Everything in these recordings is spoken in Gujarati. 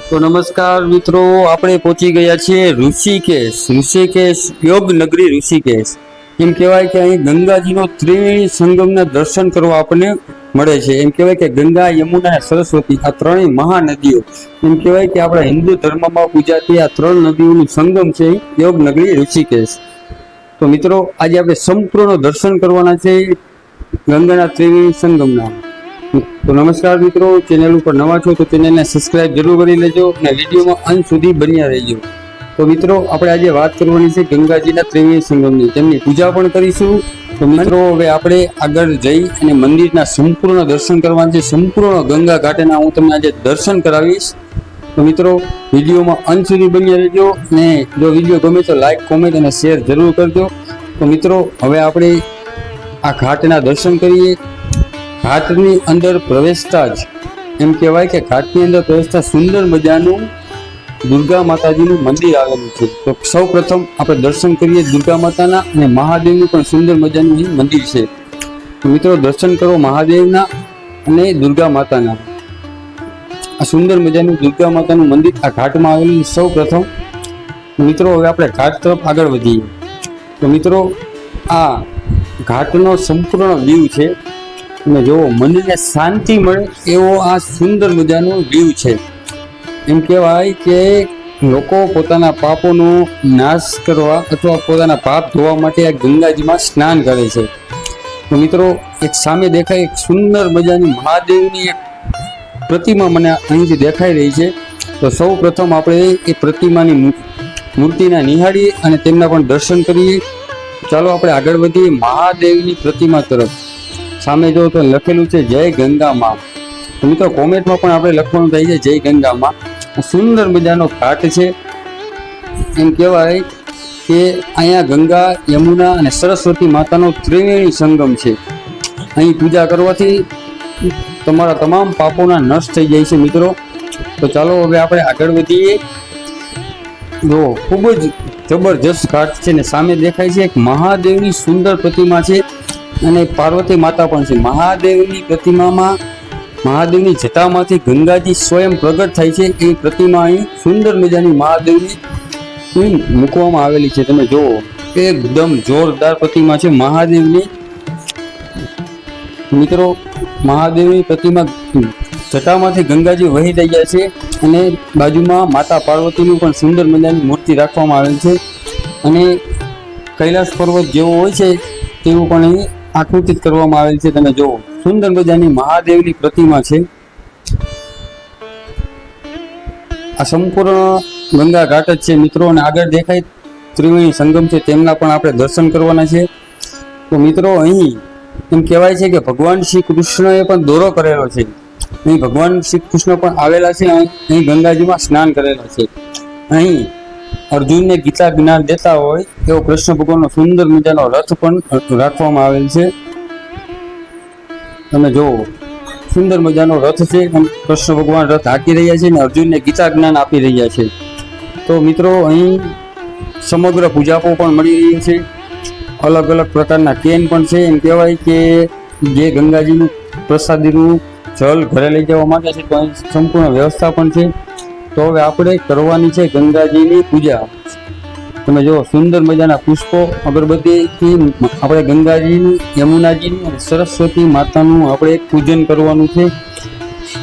તો નમસ્કાર મિત્રો, આપણે પહોંચી ગયા છીએ ઋષિકેશ યોગ નગરી ઋષિકેશ. એમ કહેવાય કે અહીં ગંગાજીનો ત્રિવેણી સંગમના દર્શન કરવા આપણને મળે છે. એમ કહેવાય કે ગંગા, યમુના અને સરસ્વતી આ ત્રણેય મહાનદીઓ, એમ કહેવાય કે આપણા હિન્દુ ધર્મમાં પૂજાતી આ ત્રણ નદીઓનું સંગમ છે યોગ નગરી ઋષિકેશ. તો મિત્રો, આજે આપણે સંપૂર્ણ દર્શન કરવાના છે ગંગાના ત્રિવેણી સંગમના. તો નમસ્કાર મિત્રો, ચેનલ ઉપર નવા છો તો ચેનલને સબસ્ક્રાઇબ જરૂર કરી લેજો અને વિડીયોમાં અંત સુધી બન્યા રહેજો. તો મિત્રો, આપણે આજે વાત કરવાની છે ગંગાજીના ત્રિવેણી સંગમની, તેમની પૂજા પણ કરીશું. તો મિત્રો, હવે આપણે આગળ જઈ અને મંદિરના સંપૂર્ણ દર્શન કરવાના છે. સંપૂર્ણ ગંગા ઘાટના હું તમને આજે દર્શન કરાવીશ. તો મિત્રો, વિડીયોમાં અંત સુધી બન્યા રહેજો અને જો વિડીયો ગમે તો લાઈક, કોમેન્ટ અને શેર જરૂર કરજો. તો મિત્રો, હવે આપણે આ ઘાટના દર્શન કરીએ. ઘાટની અંદર પ્રવેશતા જ એમ કહેવાય કે ઘાટની અંદર પ્રવેશતા સુંદર મજાનું દુર્ગા માતાજીનું મંદિર આવેલું છે. તો સૌ પ્રથમ આપણે દર્શન કરીએ દુર્ગા માતાના, અને મહાદેવનું પણ સુંદર મજાનું અહીં મંદિર છે. તો મિત્રો, દર્શન કરો મહાદેવના અને દુર્ગા માતાના. આ સુંદર મજાનું દુર્ગા માતાનું મંદિર આ ઘાટમાં આવેલું. સૌ પ્રથમ મિત્રો, હવે આપણે ઘાટ તરફ આગળ વધીએ. તો મિત્રો, આ ઘાટનો સંપૂર્ણ વ્યૂ છે. તમે જુઓ, મનને શાંતિ મળે એવો આ સુંદર મજાનો વ્યૂ છે. એમ કહેવાય કે લોકો પોતાના પાપોનો નાશ કરવા અથવા પોતાના પાપ ધોવા માટે આ ગંગાજીમાં સ્નાન કરે છે. તો મિત્રો, એક સામે દેખાય એક સુંદર મજાની મહાદેવની એક પ્રતિમા મને અહીંથી દેખાઈ રહી છે. તો સૌ પ્રથમ આપણે એ પ્રતિમાની મૂર્તિના નિહાળીએ અને તેમના પણ દર્શન કરીએ. ચાલો આપણે આગળ વધીએ મહાદેવની પ્રતિમા તરફ. સામે જો તો લખેલું છે જય ગંગા માં. તો મિત્રો, કોમેન્ટમાં પણ આપણે લખવાનું થાય છે જય ગંગા માં. સુંદર મજાનો ઘાટ છે. એમ કહેવાય કે અહીંયા ગંગા, યમુના અને સરસ્વતી માતાનો ત્રિવેણી સંગમ છે. અહીં પૂજા કરવાથી તમારા તમામ પાપોના નષ્ટ થઈ જાય છે મિત્રો. તો ચાલો હવે આપણે આગળ વધીએ. જો ખૂબ જ જબરજસ્ત ઘાટ છે ને સામે દેખાય છે એક મહાદેવની સુંદર પ્રતિમા છે અને પાર્વતી માતા પણ છે. મહાદેવની પ્રતિમામાં મહાદેવની જટામાંથી ગંગાજી સ્વયં પ્રગટ થાય છે. એ પ્રતિમા અહીં સુંદર મજાની મહાદેવની મૂકવામાં આવેલી છે. તમે જુઓ, એકદમ જોરદાર પ્રતિમા છે મહાદેવની. મિત્રો, મહાદેવની પ્રતિમા જટામાંથી ગંગાજી વહી રહ્યા છે અને બાજુમાં માતા પાર્વતીનું પણ સુંદર મજાની મૂર્તિ રાખવામાં આવેલ છે. અને કૈલાસ પર્વત જેવો હોય છે તેવું પણ અહીં આકૃતિત કરવામાં આવેલ છે. તમે જુઓ, સુંદર મજાની મહાદેવની પ્રતિમા છે. આ સંપૂર્ણ ગંગા ઘાટ જ છે મિત્રો. અને આગળ દેખાય ત્રિવેણી સંગમ છે, તેમના પણ આપણે દર્શન કરવાના છે. તો મિત્રો, અહીં એમ કહેવાય છે કે ભગવાન શ્રી કૃષ્ણએ પણ દોરો કરેલો છે. અહીં ભગવાન શ્રી કૃષ્ણ પણ આવેલા છે. અહીં ગંગાજીમાં સ્નાન કરેલા છે. અહીં અર્જુનને ગીતા જ્ઞાન દેતા હોય એવો કૃષ્ણ ભગવાનનો સુંદર મજાનો રથ પણ રાખવામાં આવેલ છે. તમે જુઓ, સુંદર મજાનો રથ છે. કૃષ્ણ ભગવાન રથ હાંકી રહ્યા છે અને અર્જુનને ગીતા જ્ઞાન આપી રહ્યા છે. તો મિત્રો, અહીં સમગ્ર પૂજાપો પણ મળી રહી છે. અલગ અલગ પ્રકારના કેન પણ છે. એમ કહેવાય કે જે ગંગાજીનું પ્રસાદીનું જલ ઘરે લઈ જવા માટે છે. તો અહીં સંપૂર્ણ વ્યવસ્થા પણ છે. તો હવે આપણે કરવાની છે ગંગાજીની પૂજા. તમે જુઓ, સુંદર મજાના પુષ્પો, અગરબત્તીથી આપણે ગંગાજીનું, યમુનાજીનું અને સરસ્વતી માતાનું આપણે પૂજન કરવાનું છે.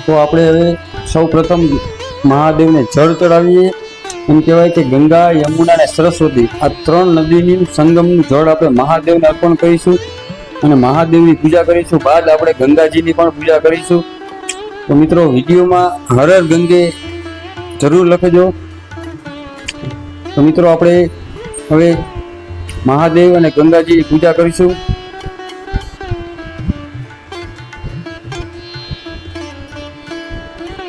તો આપણે હવે સૌ પ્રથમ મહાદેવને જળ ચડાવીએ. એમ કહેવાય કે ગંગા, યમુના અને સરસ્વતી આ ત્રણ નદીની સંગમનું જળ આપણે મહાદેવને અર્પણ કરીશું અને મહાદેવની પૂજા કરીશું. બાદ આપણે ગંગાજીની પણ પૂજા કરીશું. તો મિત્રો, વિડીયોમાં હર હર ગંગે જરૂર લખજો. તો મિત્રો, આપણે હવે મહાદેવ અને ગંગાજીની પૂજા કરીશું.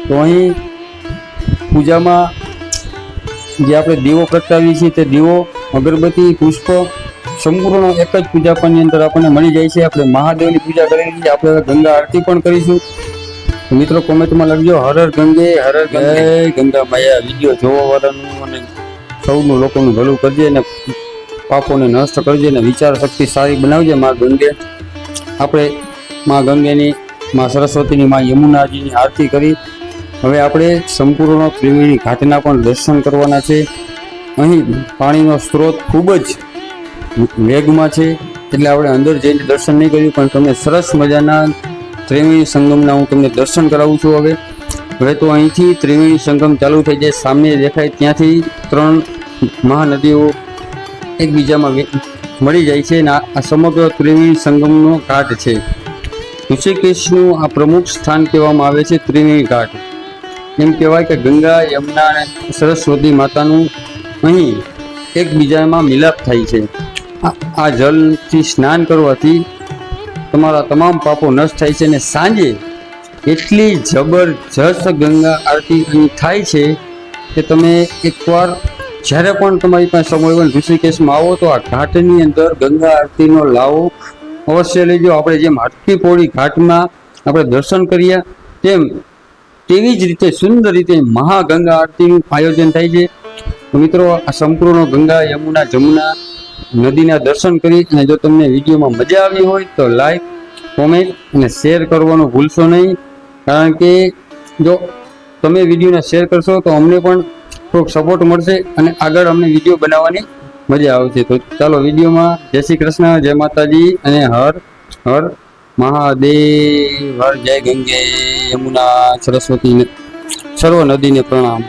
તો અહીં પૂજામાં જે આપણે દીવો પ્રગટાવીએ છીએ તે દીવો, અગરબત્તી, પુષ્પ સંપૂર્ણ એક જ પૂજાપાની અંદર આપણને મળી જાય છે. આપણે મહાદેવની પૂજા કરેલી છે. આપણે ગંગા આરતી પણ કરીશું. મિત્રો, કોમેન્ટમાં લખજો હર હર ગંગે, હર હર ગંગે, ગંગા માયા. વિડીયો જોવા વાળાનું અને સૌનું લોકોનું ભલું કરજે અને પાપોને નષ્ટ કરજે અને વિચાર શક્તિ સારી બનાવજે મા ગંગે. આપણે મા ગંગેની, મા સરસ્વતીની, મા યમુનાજીની આરતી કરી હવે આપણે સંપૂર્ણ ત્રિવેણી ઘાટના પણ દર્શન કરવાના છે. અહીં પાણીનો સ્ત્રોત ખૂબ જ વેગમાં છે, એટલે આપણે અંદર જઈને દર્શન નહીં કર્યું, પણ તમને સરસ મજાના ત્રિવેણી સંગમના હું તમને દર્શન કરાવું છું. હવે તો અહીંથી ત્રિવેણી સંગમ ચાલુ થઈ જાય, સામે દેખાય ત્યાંથી 3 મહાનદીઓ એકબીજામાં મળી જાય છે અને આ સમગ્ર ત્રિવેણી સંગમનો ઘાટ છે. ઋષિકેશનું આ પ્રમુખ સ્થાન કહેવામાં આવે છે ત્રિવેણી ઘાટ. એમ કહેવાય કે ગંગા, યમુના અને સરસ્વતી માતાનું અહીં એકબીજામાં મિલાપ થાય છે. આ જલથી સ્નાન કરવાથી તમારા તમામ પાપો નષ્ટ થાય છે અને સાંજે એટલી જબરજસ્ત ગંગા આરતી અહીં થાય છે કે તમે એકવાર જ્યારે પણ તમારી પાસે સમય હોય ઋષિકેશમાં આવો તો આ ઘાટની અંદર ગંગા આરતીનો લાવો અવશ્ય લેજો. આપણે જેમ હાટકી પોળી ઘાટમાં આપણે દર્શન કર્યા તેવી જ રીતે સુંદર રીતે મહાગંગા આરતીનું આયોજન થાય છે. મિત્રો, આ સંપૂર્ણ ગંગા, યમુના, જમુના નદીના દર્શન કરી અને જો તમને વિડીયોમાં મજા આવી હોય તો લાઈક, કોમેન્ટ અને શેર કરવાનું ભૂલશો નહીં, કારણ કે જો તમે વિડીયોને શેર કરશો તો અમને પણ થોડોક સપોર્ટ મળશે અને આગળ અમને વિડીયો બનાવવાની મજા આવશે. તો ચાલો વિડીયોમાં જય શ્રી કૃષ્ણ, જય માતાજી અને હર હર મહાદેવ, હર જય ગંગે યમુના સરસ્વતી સર્વ નદીને પ્રણામ.